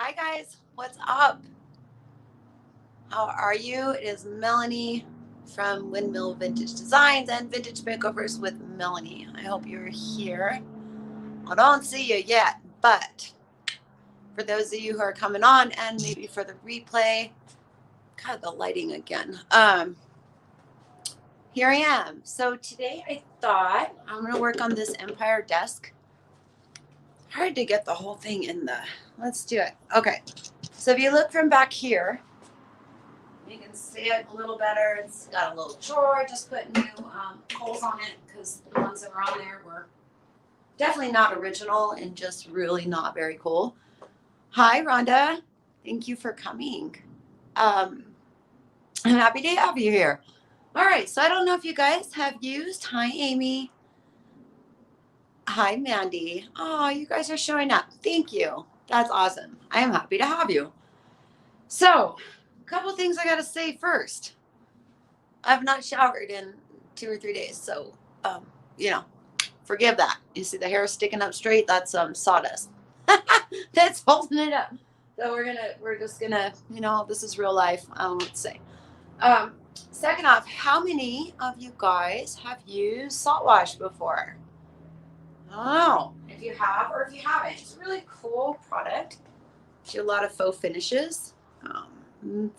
Hi guys, what's up? How are you? It is Melanie from Windmill Vintage Designs and Vintage Makeovers with Melanie. I hope you're here. I don't see you yet, but for those of you who are coming on and maybe for the replay, God, the lighting again. Here I am. So today I thought I'm going to work on this Empire desk. Hard to get the whole thing in the. Let's do it. Okay. So if you look from back here, you can see it a little better. It's got a little drawer. Just put new holes on it because the ones that were on there were definitely not original and just really not very cool. Hi, Rhonda. Thank you for coming. I'm happy to have you here. All right. So I don't know if you guys have used. Hi, Amy. Hi, Mandy. Oh, you guys are showing up. Thank you. That's awesome. I am happy to have you. So, a couple things I got to say first. I've not showered in 2 or 3 days, so um, you know, forgive that. You see the hair sticking up straight? That's sawdust. That's holding it up. So we're just gonna, this is real life. Let's say. Um, Second off, how many of you guys have used Saltwash before? I don't know if you have or if you haven't. It's a really cool product. Do a lot of faux finishes.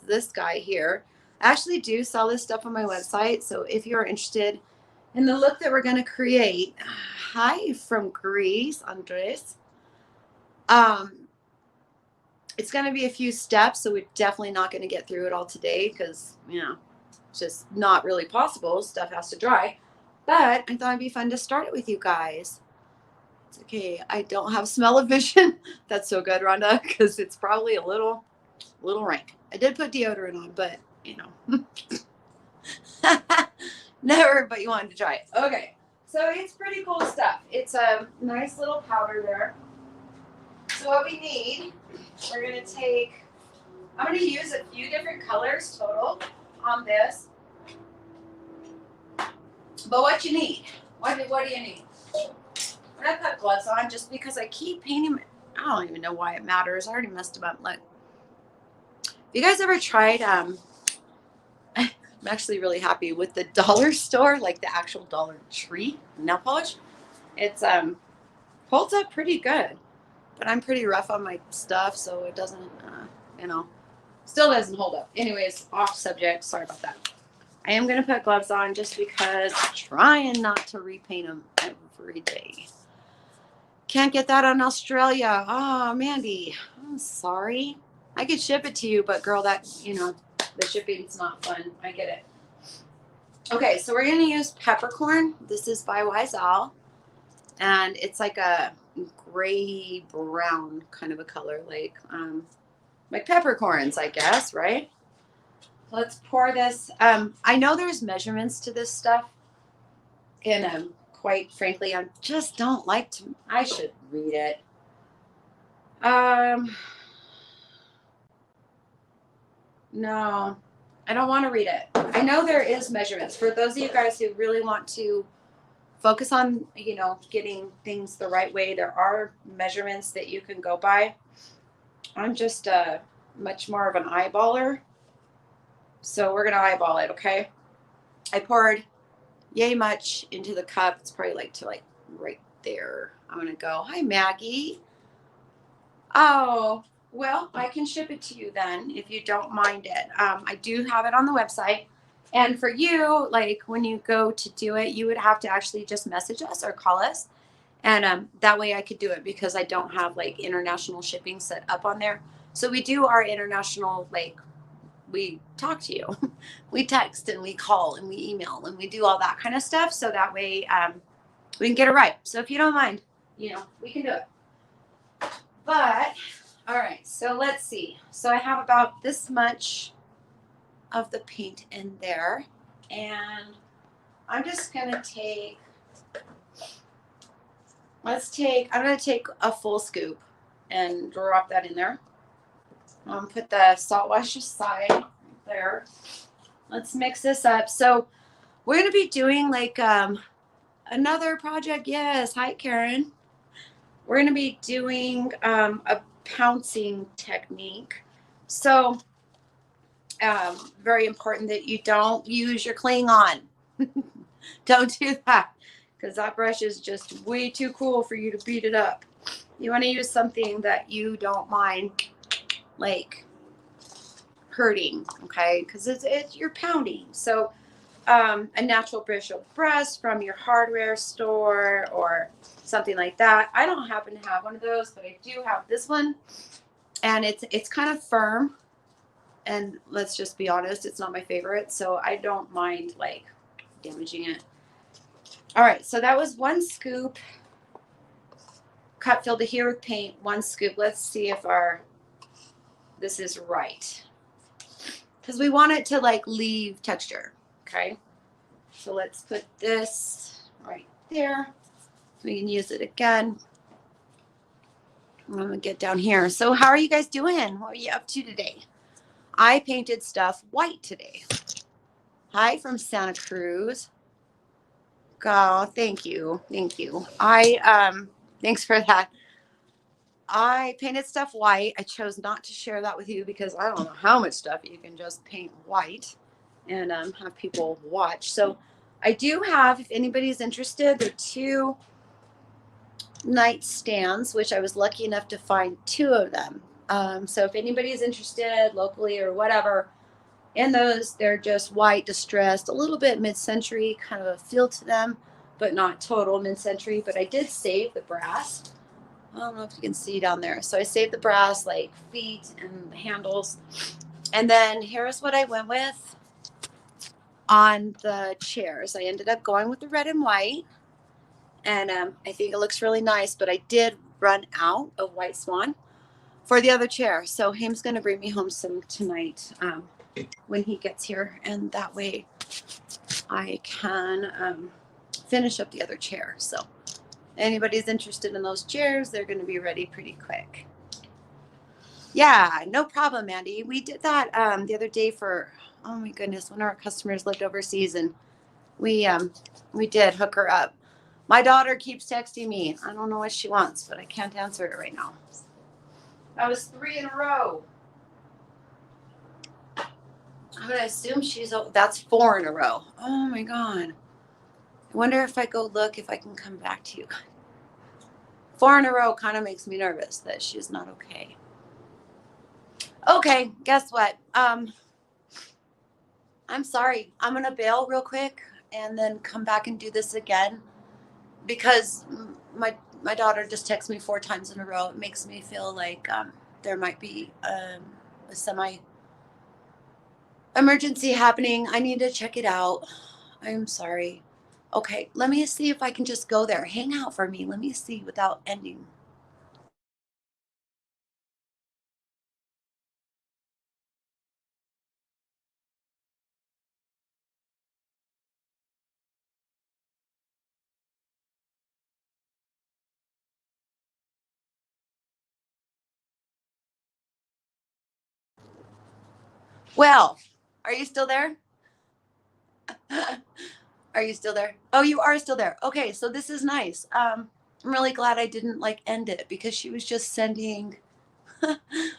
This guy here. I actually do sell this stuff on my website. So if you're interested in the look that we're going to create, hi from Greece, Andres. It's going to be a few steps, so we're definitely not going to get through it all today because, it's just not really possible. Stuff has to dry. But I thought it'd be fun to start it with you guys. It's okay. I don't have smell-o-vision. That's so good, Rhonda, because it's probably a little rank. I did put deodorant on, but never, but you wanted to try it. Okay, so it's pretty cool stuff. It's a nice little powder there. So what we need, we're gonna take, I'm gonna use a few different colors total on this. But what you need, what do you need? I'm gonna put gloves on just because I keep painting. I don't even know why it matters. I already messed them up. Look. You guys ever tried I'm actually really happy with the dollar store, like the actual Dollar Tree nail polish. It's holds up pretty good, but I'm pretty rough on my stuff, so it doesn't still doesn't hold up. Anyways, off subject, sorry about that. I am going to put gloves on just because I'm trying not to repaint them every day. Can't get that on Australia. Oh, Mandy, I'm sorry. I could ship it to you, but girl, that, the shipping's not fun. I get it. Okay, so we're going to use peppercorn. This is by Wiesel. And it's like a gray brown kind of a color, like peppercorns, I guess, right? Let's pour this. I know there's measurements to this stuff. And quite frankly, I just don't like to. I should read it. No, I don't want to read it. I know there is measurements. For those of you guys who really want to focus on, getting things the right way, there are measurements that you can go by. I'm just much more of an eyeballer. So we're going to eyeball it, okay? I poured yay much into the cup. It's probably like right there. I'm going to go, hi, Maggie. Oh, well, I can ship it to you then if you don't mind it. I do have it on the website. And for you, like when you go to do it, you would have to actually just message us or call us. And that way I could do it because I don't have like international shipping set up on there. So we do our international, like we talk to you. We text and we call and we email and we do all that kind of stuff. So that way we can get it right. So if you don't mind, we can do it. But, all right, so let's see. So I have about this much of the paint in there. And I'm just going to take, I'm going to take a full scoop and drop that in there. Put the Saltwash aside there. Let's mix this up. So we're going to be doing like another project. Yes. Hi, Karen. We're going to be doing pouncing technique. So very important that you don't use your cling on. Don't do that, because that brush is just way too cool for you to beat it up. You want to use something that you don't mind, like, hurting, okay? Because it's you're pounding. So a natural bristle brush from your hardware store or something like that. I don't happen to have one of those, but I do have this one, and it's kind of firm. And let's just be honest, it's not my favorite, so I don't mind like damaging it. All right, so that was 1 scoop. Cup filled to here with paint, 1 scoop. Let's see if this is right, because we want it to like leave texture. Okay, so let's put this right there. We can use it again. I'm gonna get down here. So how are you guys doing? What are you up to today? I painted stuff white today. Hi from Santa Cruz. Oh, thank you. Thank you. Thanks for that. I painted stuff white. I chose not to share that with you because I don't know how much stuff you can just paint white and have people watch. So I do have, if anybody's interested, there are 2 nightstands, which I was lucky enough to find 2 of them. So if anybody's interested locally or whatever, in those, they're just white, distressed, a little bit mid-century, kind of a feel to them, but not total mid-century. But I did save the brass. I don't know if you can see down there. So I saved the brass, like feet and the handles. And then here's what I went with on the chairs. I ended up going with the red and white. And I think it looks really nice, but I did run out of white swan for the other chair. So him's going to bring me home some tonight when he gets here. And that way I can finish up the other chair. So anybody's interested in those chairs, they're going to be ready pretty quick. Yeah, no problem, Mandy. We did that the other day for, oh my goodness, one of our customers lived overseas, and we did hook her up. My daughter keeps texting me. I don't know what she wants, but I can't answer it right now. That was 3 in a row. I'm going to assume that's 4 in a row. Oh my God. I wonder if I go look if I can come back to you. 4 in a row kind of makes me nervous that she's not okay. Okay, guess what? I'm sorry. I'm going to bail real quick and then come back and do this again, because my daughter just texts me 4 times in a row. It makes me feel like there might be a semi emergency happening. I need to check it out. I'm sorry. Okay, let me see if I can just go there. Hang out for me. Let me see without ending. Well, are you still there? Are you still there? Oh, you are still there. Okay, so this is nice. I'm really glad I didn't like end it, because she was just sending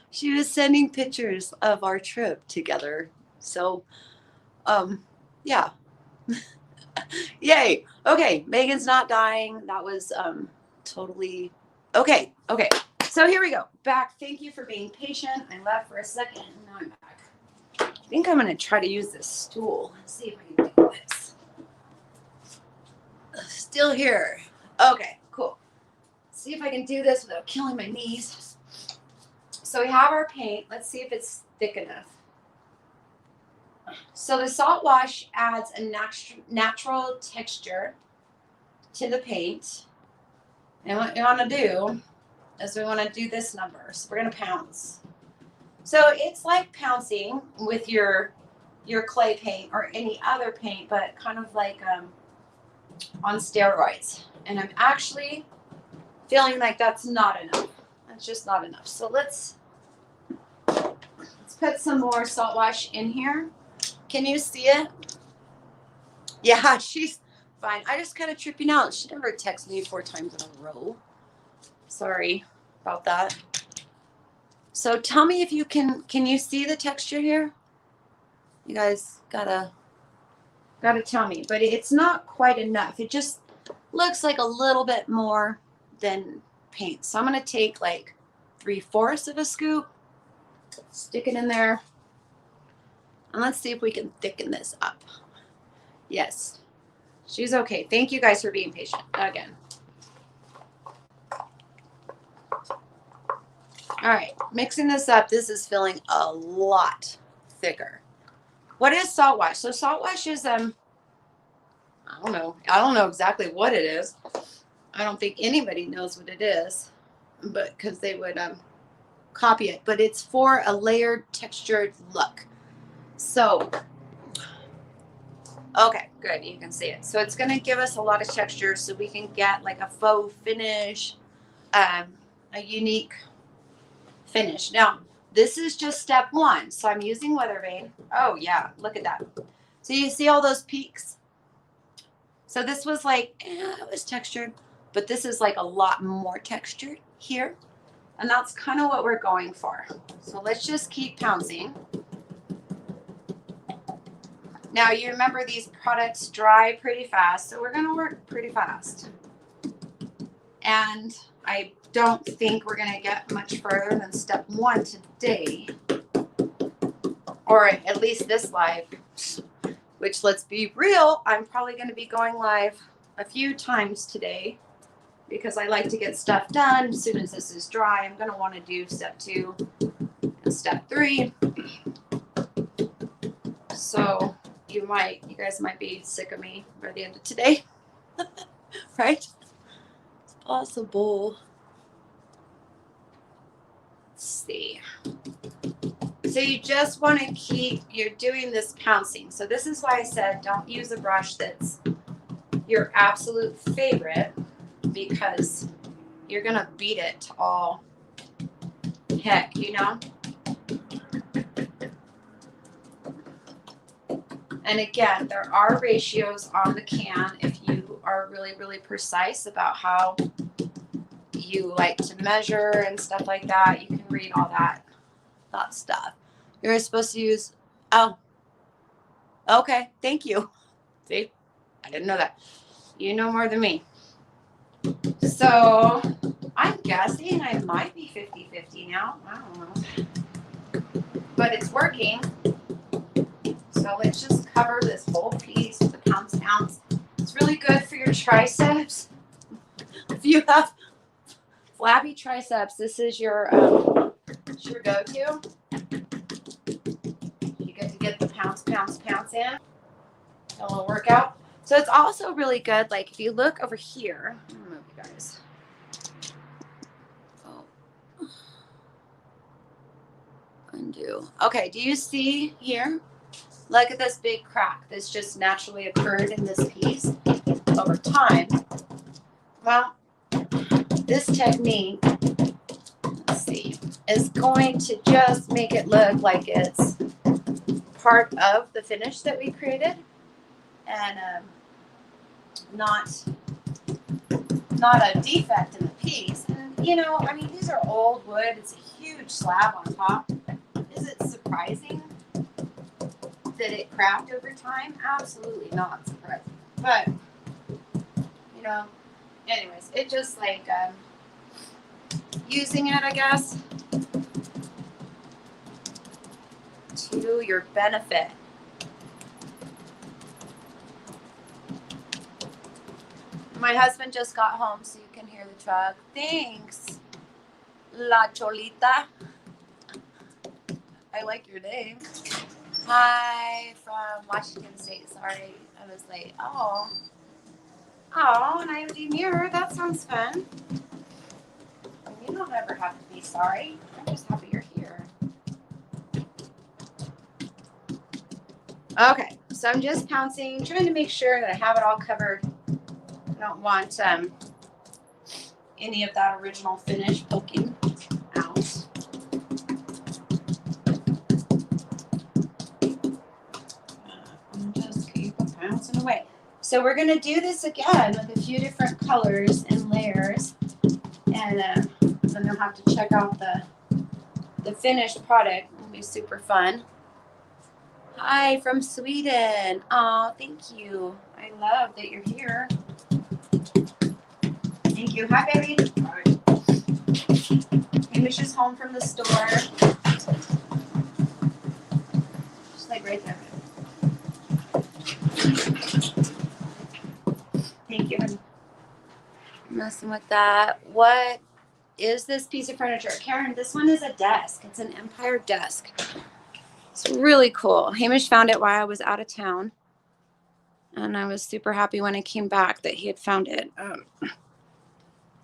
she was sending pictures of our trip together. So yeah. Yay. Okay, Megan's not dying. That was totally okay. Okay. So here we go. Back. Thank you for being patient. I left for a second and now I'm back. I think I'm going to try to use this stool. Let's see if I can do this. Still here. Okay, cool. See if I can do this without killing my knees. So we have our paint. Let's see if it's thick enough. So the Saltwash adds a natural texture to the paint. And what we want to do is we want to do this number. So we're going to pounce. So it's like pouncing with your clay paint or any other paint, but kind of like on steroids. And I'm actually feeling like that's not enough. That's just not enough. So let's put some more Saltwash in here. Can you see it? Yeah, she's fine. I just kind of tripping out. She never texted me 4 times in a row. Sorry about that. So tell me if you can you see the texture here? You guys gotta tell me, but it's not quite enough. It just looks like a little bit more than paint. So I'm gonna take like 3/4 of a scoop, stick it in there, and let's see if we can thicken this up. Yes, she's okay. Thank you guys for being patient again. All right, mixing this up. This is feeling a lot thicker. What is Saltwash? So Saltwash is I don't know. I don't know exactly what it is. I don't think anybody knows what it is, but because they would copy it. But it's for a layered, textured look. So, okay, good. You can see it. So it's going to give us a lot of texture, so we can get like a faux finish, a unique finish. Now, this is just step 1. So I'm using Weather Vane. Oh yeah, look at that. So you see all those peaks? So this was like, it was textured, but this is like a lot more textured here. And that's kind of what we're going for. So let's just keep pouncing. Now you remember these products dry pretty fast, so we're going to work pretty fast. And I don't think we're going to get much further than step 1 today, or at least this live, which, let's be real, I'm probably going to be going live a few times today because I like to get stuff done. As soon as this is dry, I'm going to want to do step 2 and step 3. So you guys might be sick of me by the end of today, right? It's possible. Let's see. So you just want to you're doing this pouncing. So this is why I said don't use a brush that's your absolute favorite, because you're going to beat it to all heck, you know? And again, there are ratios on the can if you are really, really precise about how you like to measure and stuff like that. You can read all that stuff. You're supposed to use, oh, okay, thank you. See, I didn't know that. You know more than me. So I'm guessing I might be 50-50 now. I don't know. But it's working. So let's just cover this whole piece with the pounce. It's really good for your triceps. If you have flabby triceps, this is your go-to. You get the pounce in. A little workout. So it's also really good, like if you look over here, I don't know if you guys. Oh. Undo. Okay, do you see here? Look at this big crack that's just naturally occurred in this piece over time. Well, this technique, let's see, is going to just make it look like it's part of the finish that we created, and not a defect in the piece. And you know, I mean, these are old wood. It's a huge slab on top. Is it surprising that it cracked over time? Absolutely not surprising. But you know, anyways, it just like using it, I guess, to your benefit. My husband just got home, so you can hear the truck. Thanks, La Cholita. I like your name. Hi from Washington State. Sorry, I was late. Oh, and I have a demure. That sounds fun. You don't ever have to be sorry. I'm just happy you're here. Okay, so I'm just pouncing, trying to make sure that I have it all covered. I don't want any of that original finish poking out. Just keep pouncing away. So we're going to do this again with a few different colors and layers, and then you'll have to check out the the finished product will be super fun. Hi from Sweden. Oh, thank you. I love that you're here. Thank you. Hi, baby. Hi. Hamish is home from the store. Just like right there. Thank you. I'm messing with that. What is this piece of furniture? Karen, this one is a desk. It's an Empire desk. It's really cool. Hamish found it while I was out of town. And I was super happy when I came back that he had found it. I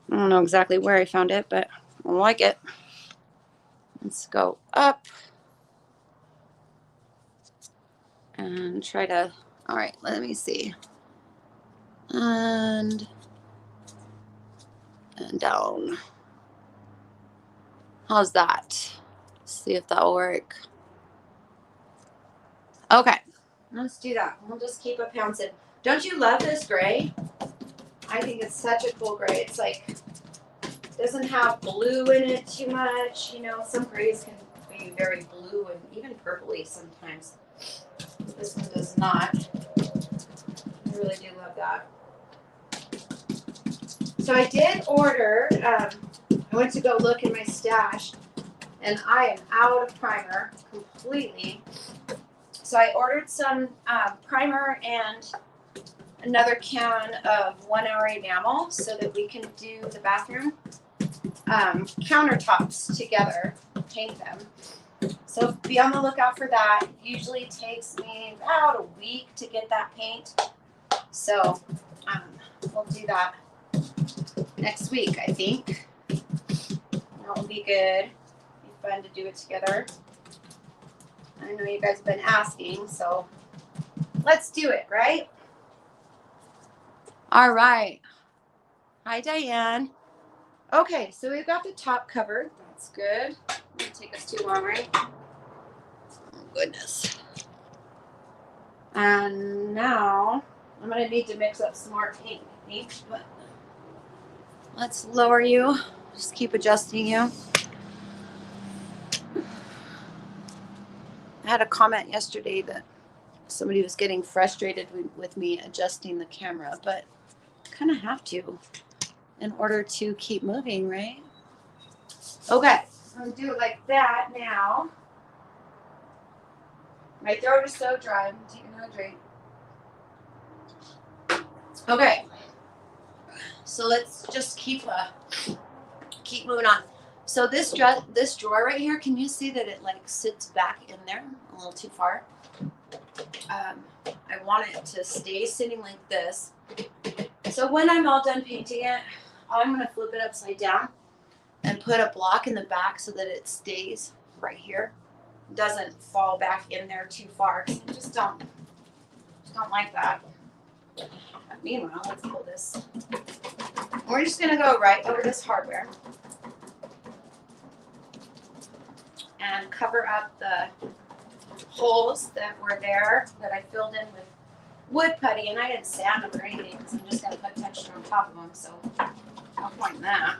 don't know exactly where I found it, but I like it. Let's go up and try to, all right, let me see. And down. How's that? See if that'll work. Okay, let's do that. We'll just keep it pouncing. Don't you love this gray? I think it's such a cool gray. It's like, doesn't have blue in it too much. You know, some grays can be very blue and even purpley sometimes. This one does not. I really do love that. So I did order, I went to go look in my stash, and I am out of primer completely. So I ordered some primer and another can of 1 hour enamel so that we can do the bathroom countertops together, paint them. So be on the lookout for that. It usually takes me about a week to get that paint. So we'll do that next week, I think. That will be good. Be fun to do it together. I know you guys have been asking, so let's do it, right? All right. Hi, Diane. Okay, so we've got the top covered. That's good. Won't take us too long, right? Oh, goodness. And now I'm going to need to mix up some more paint, I think. But let's lower you. Just keep adjusting you. I had a comment yesterday that somebody was getting frustrated with me adjusting the camera, but I kind of have to in order to keep moving, right? Okay, I'm going to do it like that now. My throat is so dry. I'm taking another drink. Okay, so let's just keep moving on. So this drawer right here, can you see that it like sits back in there a little too far? I want it to stay sitting like this. So when I'm all done painting it, I'm going to flip it upside down and put a block in the back so that it stays right here. It doesn't fall back in there too far. I just don't like that. Meanwhile, let's pull this. We're just going to go right over this hardware and cover up the holes that were there that I filled in with wood putty, and I didn't sand them or anything because I'm just going to put texture on top of them, so no point in that.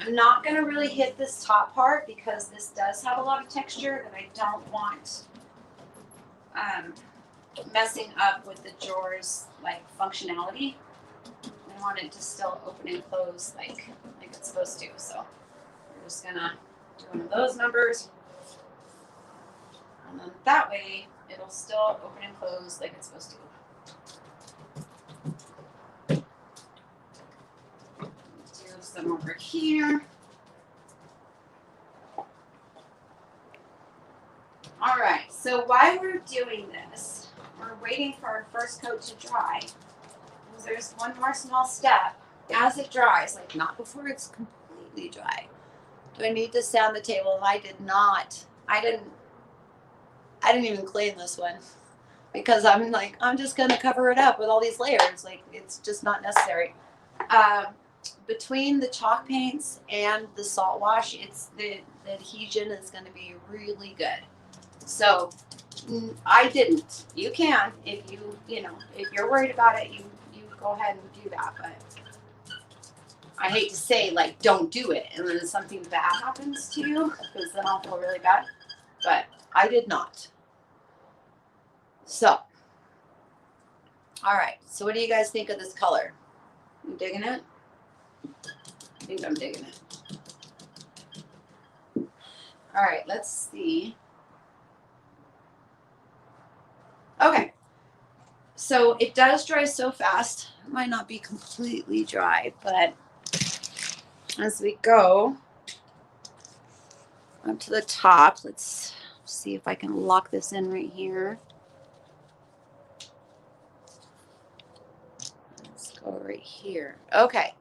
I'm not going to really hit this top part because this does have a lot of texture that I don't want messing up with the drawer's like functionality. I want it to still open and close like it's supposed to. So we're just gonna do one of those numbers, and then that way it'll still open and close like it's supposed to. Do some over here. All right. So while we're doing this, we're waiting for our first coat to dry. There's one more small step. As it dries, like not before it's completely dry, do I need to sand the table? And I did not. I didn't even clean this one because I'm like, I'm just going to cover it up with all these layers. Like, it's just not necessary. Between the chalk paints and the Saltwash, it's the adhesion is going to be really good. So I didn't. You can if you know if you're worried about it. You go ahead and do that, but I hate to say, like, don't do it, and then something bad happens to you, because then I'll feel really bad. But I did not. So, all right. So what do you guys think of this color? You digging it? I think I'm digging it. All right, let's see. Okay. So it does dry so fast. It might not be completely dry, but as we go up to the top, let's see if I can lock this in right here. Let's go right here. Okay.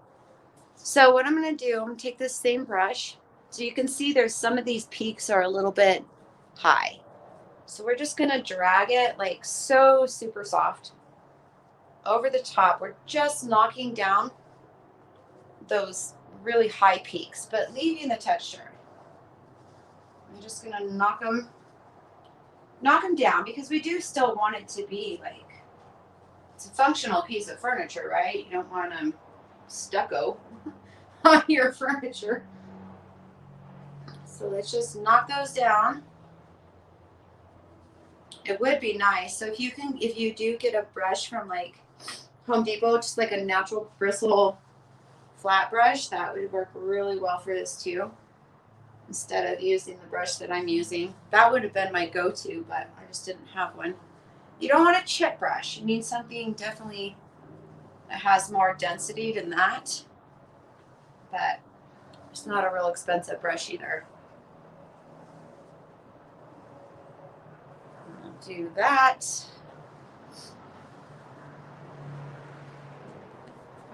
So what I'm going to do, I'm going to take this same brush. So you can see there's some of these peaks are a little bit high. So we're just going to drag it like so super soft over the top. We're just knocking down those really high peaks, but leaving the texture. I'm just going to knock them down, because we do still want it to be like, it's a functional piece of furniture, right? You don't want them stucco on your furniture. So let's just knock those down. It would be nice. So if you do get a brush from like Home Depot, just like a natural bristle flat brush, that would work really well for this too. Instead of using the brush that I'm using. That would have been my go-to, but I just didn't have one. You don't want a chip brush. You need something definitely that has more density than that. But it's not a real expensive brush either. I'll do that.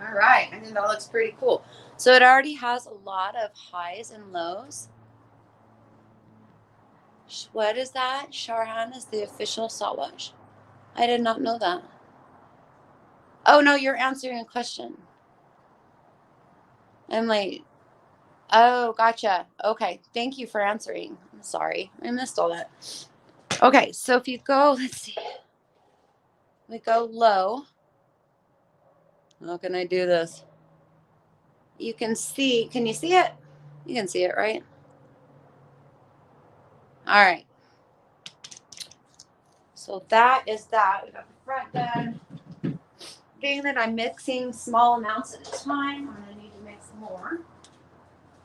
All right, I think that looks pretty cool. So it already has a lot of highs and lows. What is that? Sharhan is the official Saltwash. I did not know that. Oh no, you're answering a question. I'm like, oh, gotcha. Okay, thank you for answering. I'm sorry, I missed all that. Okay, so if you go, let's see, we go low. How can I do this? You can see, can you see it? You can see it, right? All right. So that is that. We got the front done. Being that I'm mixing small amounts at a time, I'm gonna need to mix more.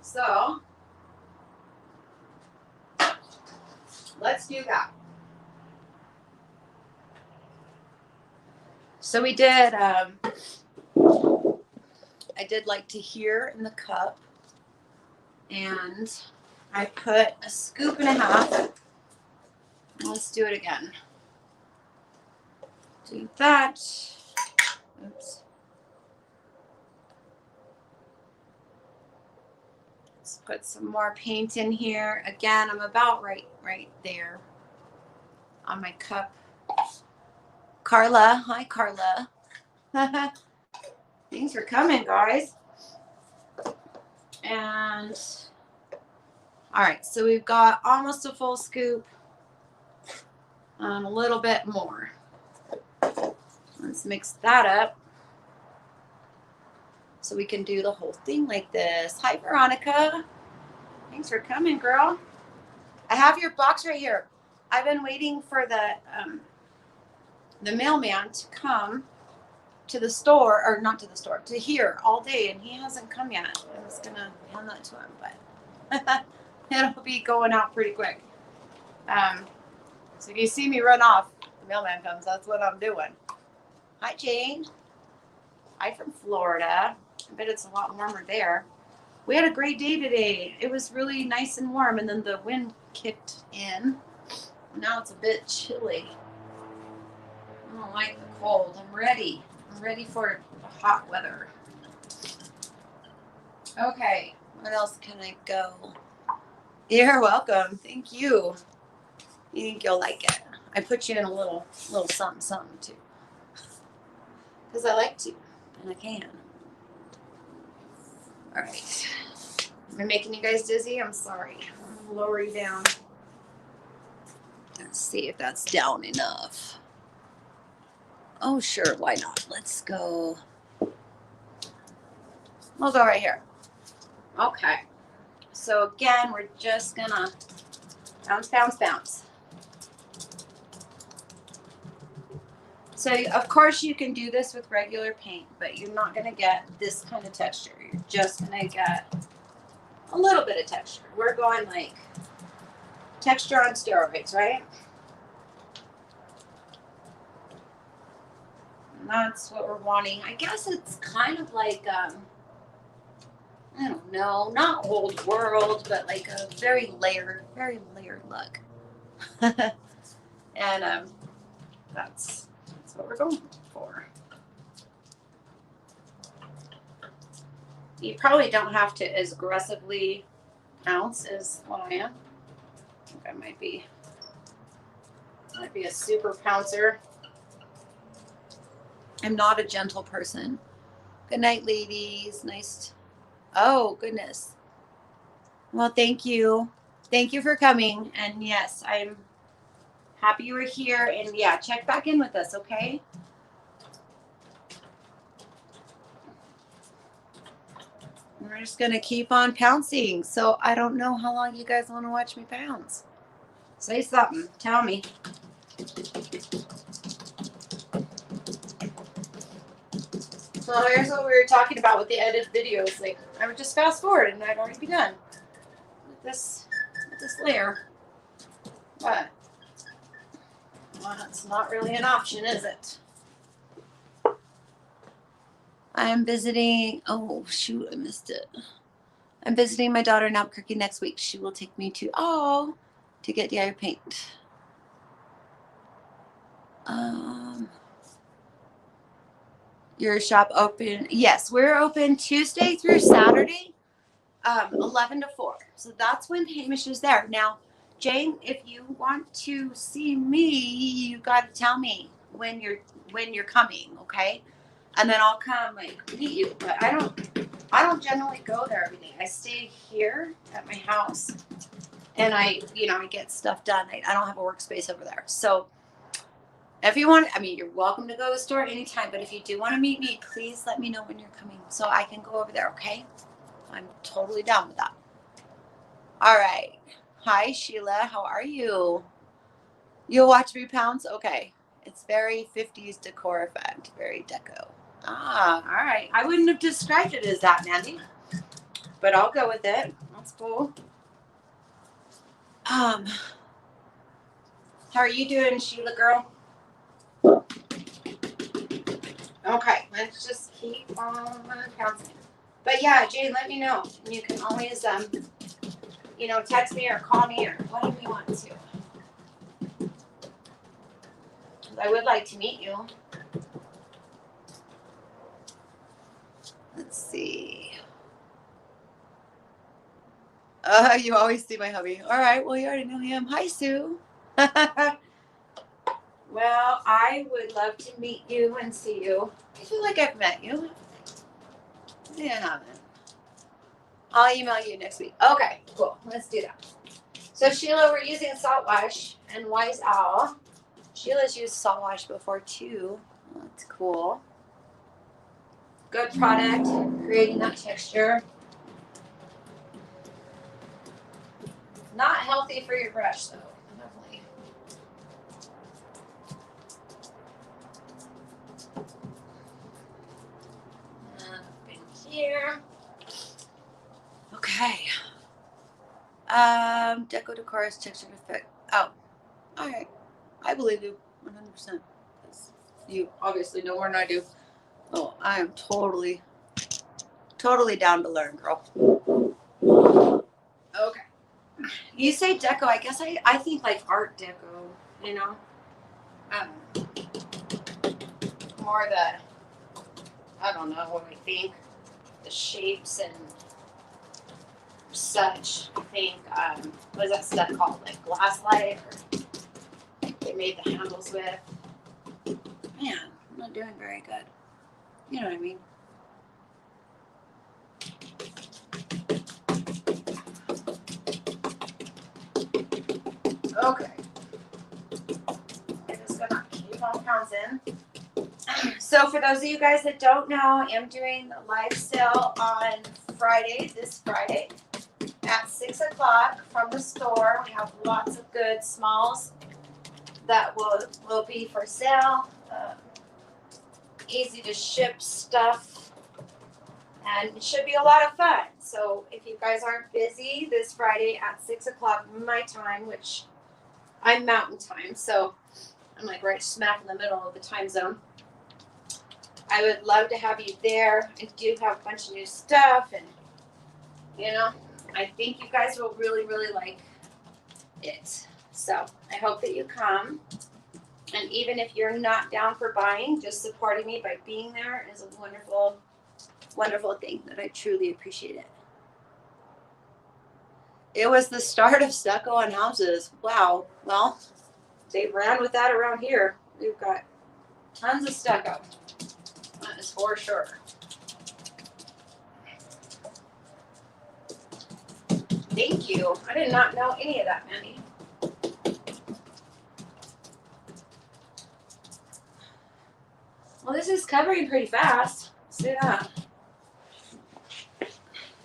So let's do that. So we did, I did like to hear in the cup, and I put a scoop and a half. Let's do it again. Do that. Oops. Let's put some more paint in here. Again, I'm about right there on my cup. Carla, hi Carla. Things are coming, guys. And all right, so we've got almost a full scoop, a little bit more. Let's mix that up so we can do the whole thing like this. Hi, Veronica. Thanks for coming, girl. I have your box right here. I've been waiting for the mailman to come to the store, or not to the store, to here all day, and he hasn't come yet. I was gonna hand that to him, but it'll be going out pretty quick. So if you see me run off, the mailman comes. That's what I'm doing. Hi, Jane. Hi from Florida. I bet it's a lot warmer there. We had a great day today. It was really nice and warm, and then the wind kicked in. Now it's a bit chilly. I don't like the cold. I'm ready. I'm ready for the hot weather. Okay, what else can I go? You're welcome. Thank you. You think you'll like it? I put you in a little something too, because I like to, and I can. All right. Am I making you guys dizzy? I'm sorry. I'm gonna lower you down. Let's see if that's down enough. Oh, sure. Why not? Let's go. We'll go right here. Okay. So again, we're just gonna bounce, bounce, bounce. So of course you can do this with regular paint, but you're not gonna get this kind of texture. You're just gonna get a little bit of texture. We're going like texture on steroids, right? And that's what we're wanting. I guess it's kind of like, I don't know, not old world, but like a very layered look. And that's what we're going for. You probably don't have to as aggressively pounce as what I am. I think I might be a super pouncer. I'm not a gentle person. Good night, ladies. Nice. Oh, goodness. Well, thank you. Thank you for coming. And yes, I'm happy you were here. And yeah, check back in with us, okay? We're just going to keep on pouncing. So I don't know how long you guys want to watch me pounce. Say something. Tell me. So here's what we were talking about with the edited videos. Like, I would just fast forward and I'd already be done with this layer. But well, it's not really an option, is it? I'm visiting. Oh shoot, I missed it. I'm visiting my daughter in Albuquerque next week. She will take me to get DIY paint. Your shop open? Yes, we're open Tuesday through Saturday, 11 to 4. So that's when Hamish is there. Now, Jane, if you want to see me, you got to tell me when you're coming, okay? And then I'll come like meet you. But I don't generally go there every day. I stay here at my house, and I get stuff done. I don't have a workspace over there, so. If you want, you're welcome to go to the store anytime, but if you do want to meet me, please let me know when you're coming so I can go over there, okay? I'm totally down with that. All right. Hi, Sheila. How are you? You'll watch me pounce? Okay. It's very 50s decor effect, very deco. Ah, all right. I wouldn't have described it as that, Mandy, but I'll go with it. That's cool. How are you doing, Sheila girl? Okay, let's just keep on pouncing. But yeah, Jane, let me know. You can always, text me or call me or whatever you want to. I would like to meet you. Let's see. You always see my hubby. All right, well, you already know him. Hi, Sue. Well, I would love to meet you and see you. I feel like I've met you. Yeah, I haven't. I'll email you next week. Okay, cool. Let's do that. So, Sheila, we're using Saltwash and Wise Owl. Sheila's used Saltwash before, too. That's cool. Good product, creating that texture. Not healthy for your brush, though. Definitely. Up in here. Okay. Deco decorous texture effect. Oh, all right. I believe you 100%. You obviously know more than I do. Oh, I am totally down to learn, girl. Okay. You say deco. I guess I think like art deco, more I don't know what I think, the shapes and such. I think, what is that stuff called? Like glass light, or they made the handles with. Man, I'm not doing very good. You know what I mean? Okay. I'm just gonna keep on pouncing. So for those of you guys that don't know, I am doing a live sale on Friday, this Friday, at 6 o'clock from the store. We have lots of good smalls that will be for sale. Easy to ship stuff, and it should be a lot of fun. So if you guys aren't busy this Friday at 6 o'clock my time, which I'm mountain time, so I'm like right smack in the middle of the time zone, I would love to have you there. I do have a bunch of new stuff, and you know, I think you guys will really, really like it. So I hope that you come. And even if you're not down for buying, just supporting me by being there is a wonderful, wonderful thing that I truly appreciate it. It was the start of stucco on houses. Wow. Well, they ran with that around here. We've got tons of stucco. That is for sure. Thank you. I did not know any of that, Mandy. Well, this is covering pretty fast. Let's do that.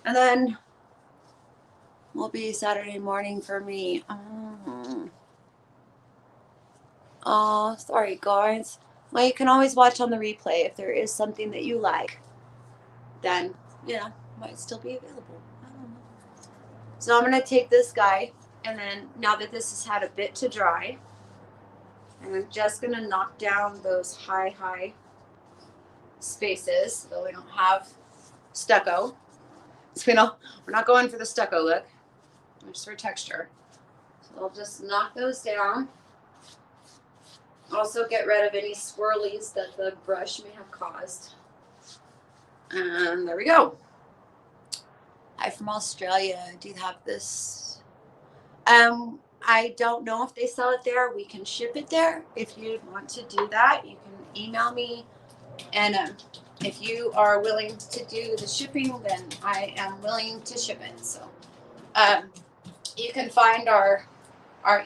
And then will be Saturday morning for me. Oh, sorry, guys. Well, you can always watch on the replay if there is something that you like. Then, you know, might still be available. I don't know. So I'm going to take this guy, and then now that this has had a bit to dry, and I'm just going to knock down those high spaces so we don't have stucco. So, you know, we're not going for the stucco look, just for texture. So I'll just knock those down. Also get rid of any swirlies that the brush may have caused. And there we go. Hi from Australia. I do have this. I don't know if they sell it there. We can ship it there. If you want to do that, you can email me. And if you are willing to do the shipping, then I am willing to ship it. So you can find our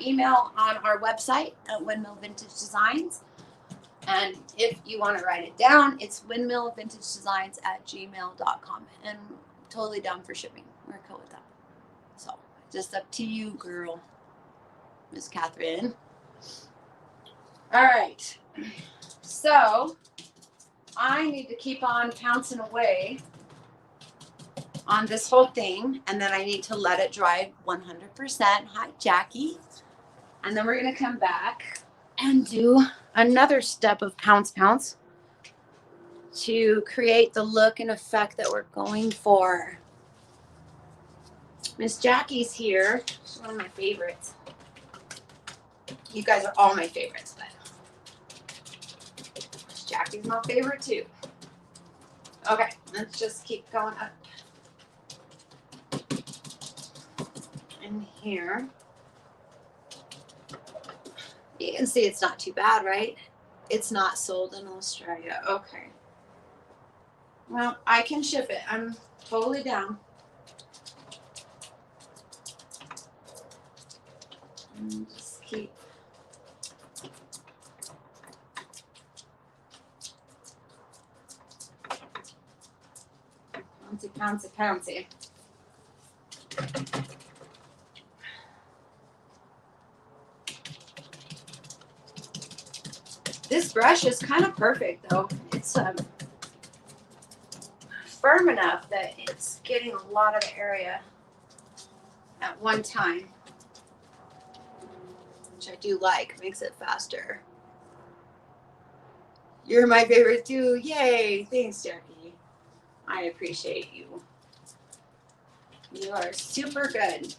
email on our website at Windmill Vintage Designs. And if you want to write it down, it's windmillvintagedesigns@gmail.com. And totally down for shipping. We're cool with that. So just up to you, girl. Miss Catherine. All right. So I need to keep on pouncing away on this whole thing, and then I need to let it dry 100%. Hi, Jackie. And then we're going to come back and do another step of pounce to create the look and effect that we're going for. Miss Jackie's here. She's one of my favorites. You guys are all my favorites, but Miss Jackie's my favorite too. Okay, let's just keep going up in here. You can see it's not too bad, right? It's not sold in Australia. Okay. Well, I can ship it. I'm totally down. And just keep pouncy. This brush is kind of perfect though. It's firm enough that it's getting a lot of area at one time, which I do like. Makes it faster. You're my favorite too. Yay. Thanks, Jackie. I appreciate you. You are super good.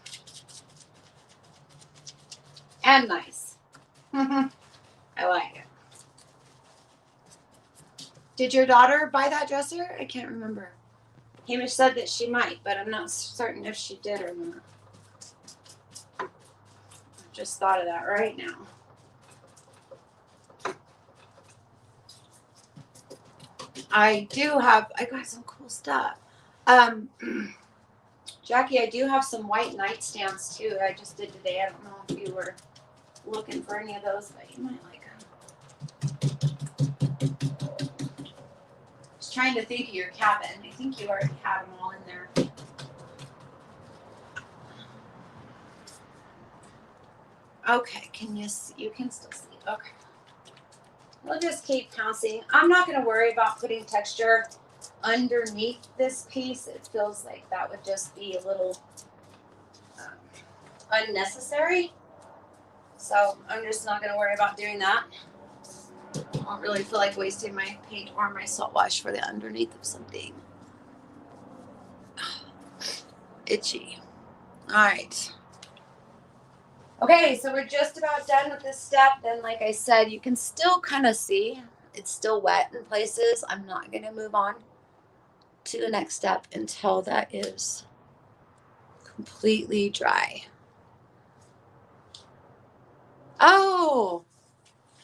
And nice. I like it. Did your daughter buy that dresser? I can't remember. Hamish said that she might, but I'm not certain if she did or not. I just thought of that right now. I got some cool stuff. Jackie, I do have some white nightstands too. I just did today. I don't know if you were looking for any of those, but you might like them. trying to think of your cabin. I think you already had them all in there. Okay, can you see? You can still see. Okay. We'll just keep pouncing. I'm not going to worry about putting texture underneath this piece. It feels like that would just be a little unnecessary. So I'm just not going to worry about doing that. I don't really feel like wasting my paint or my salt wash for the underneath of something. Itchy. All right. Okay, so we're just about done with this step. Then, like I said, you can still kind of see it's still wet in places. I'm not going to move on to the next step until that is completely dry. Oh,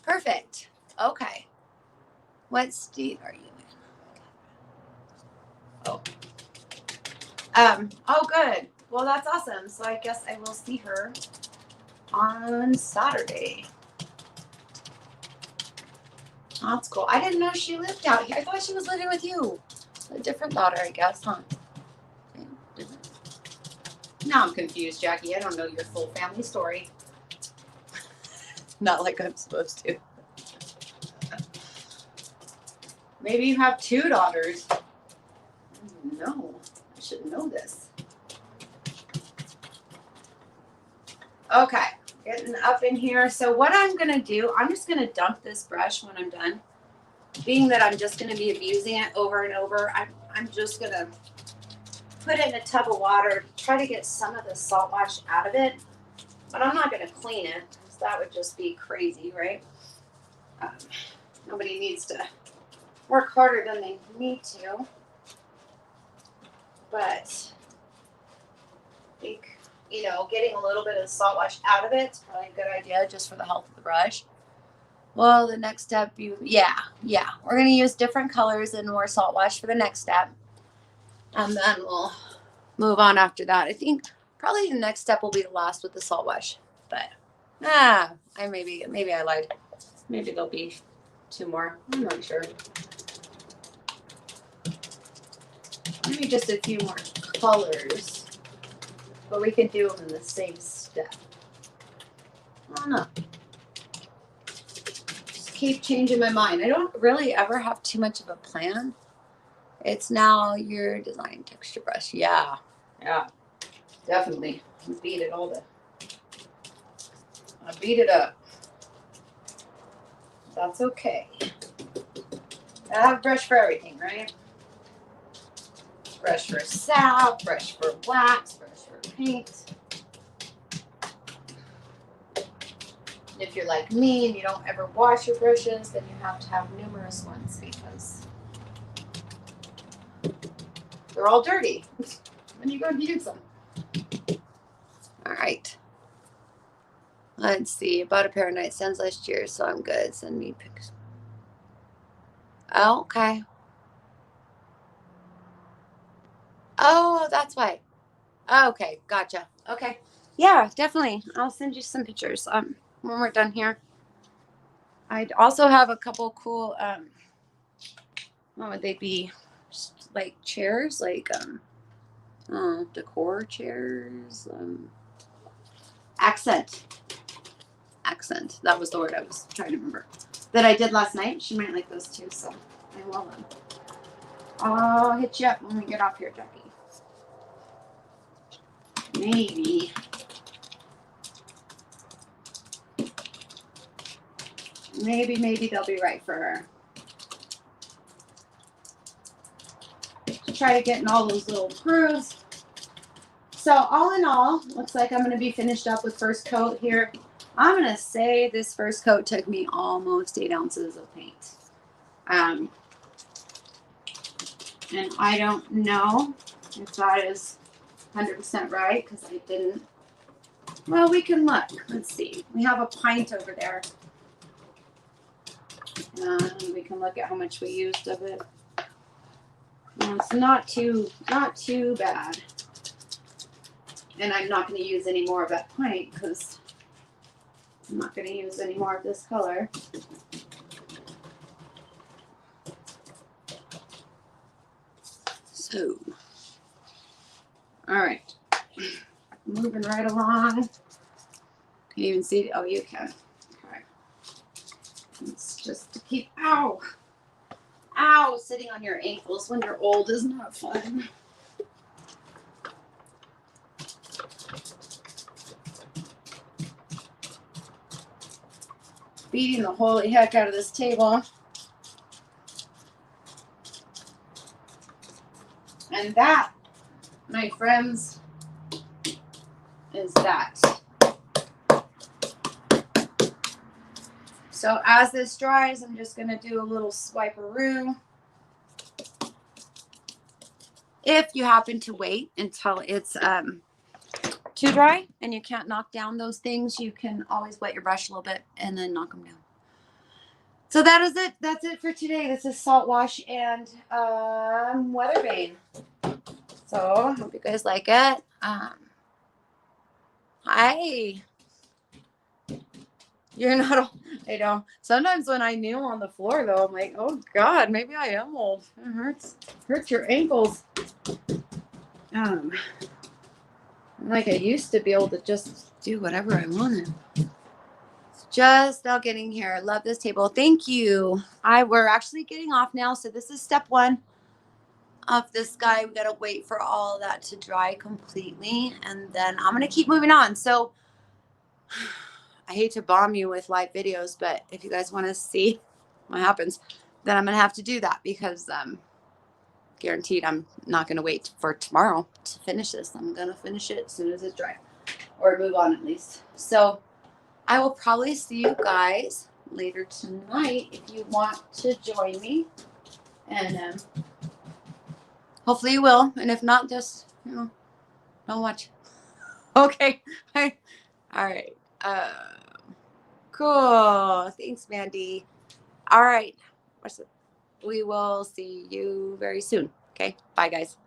perfect. Okay. What state are you in? Oh, good. Well, that's awesome. So I guess I will see her on Saturday. That's cool. I didn't know she lived out here. I thought she was living with you. A different daughter, I guess, huh? Now I'm confused, Jackie. I don't know your full family story. Not like I'm supposed to. Maybe you have 2 daughters. No, I should know this. Okay, getting up in here. So what I'm going to do, I'm just going to dump this brush when I'm done. Being that I'm just going to be abusing it over and over, I'm just going to put it in a tub of water, try to get some of the salt wash out of it. But I'm not going to clean it, because that would just be crazy, right? Nobody needs to work harder than they need to. But I think, getting a little bit of salt wash out of it is probably a good idea just for the health of the brush. Well, the next step, yeah. We're going to use different colors and more salt wash for the next step. And then we'll move on after that. I think probably the next step will be the last with the salt wash. But, maybe I lied. Maybe there'll be 2 more. I'm not sure. Maybe just a few more colors. But we can do them in the same step. I don't know. Just keep changing my mind. I don't really ever have too much of a plan. It's now your design texture brush. Yeah, definitely. I beat it I beat it up. That's okay. I have a brush for everything, right? Brush for salve, brush for wax, brush for paint. If you're like me and you don't ever wash your brushes, then you have to have numerous ones because they're all dirty when you go to use them. All right. Let's see. I bought a pair of nightstands last year, so I'm good. Send me pics. Oh, okay. Oh, that's why. Okay, gotcha. Okay. Yeah, definitely. I'll send you some pictures when we're done here. I'd also have a couple cool what would they be? Like chairs, like decor chairs, accent. That was the word I was trying to remember. That I did last night. She might like those too, so I will. I'll hit you up when we get off here, Jackie. Maybe they'll be right for her. Try to get in all those little grooves. So all in all, looks like I'm going to be finished up with first coat here. I'm going to say this first coat took me almost 8 ounces of paint. And I don't know if that is 100% right because I didn't. Well, we can look. Let's see. We have a pint over there. We can look at how much we used of it. It's not too bad. And I'm not going to use any more of that pint because I'm not going to use any more of this color. Oh. All right. Moving right along. Can you even see? Oh, you can. Okay. It's just to keep, ow, sitting on your ankles when you're old is not fun. Beating the holy heck out of this table. And that, my friends, is that. So as this dries, I'm just going to do a little swiperoo. If you happen to wait until it's too dry and you can't knock down those things, you can always wet your brush a little bit and then knock them down. So that is it. That's it for today. This is Saltwash and Weatherbane. So I hope you guys like it. Hi. You're not, I know. Sometimes when I kneel on the floor, though, I'm like, oh, God, maybe I am old. It hurts your ankles. Like I used to be able to just do whatever I wanted. It's just now getting here. Love this table. Thank you. We're actually getting off now. So this is step 1 of this guy. We got to wait for all of that to dry completely. And then I'm going to keep moving on. So I hate to bomb you with live videos, but if you guys want to see what happens, then I'm going to have to do that because guaranteed I'm not going to wait for tomorrow to finish this. I'm going to finish it as soon as it's dry, or move on at least. So I will probably see you guys later tonight if you want to join me. And hopefully you will. And if not, just, don't watch. Okay. All right. Cool. Thanks, Mandy. All right. We will see you very soon. Okay. Bye, guys.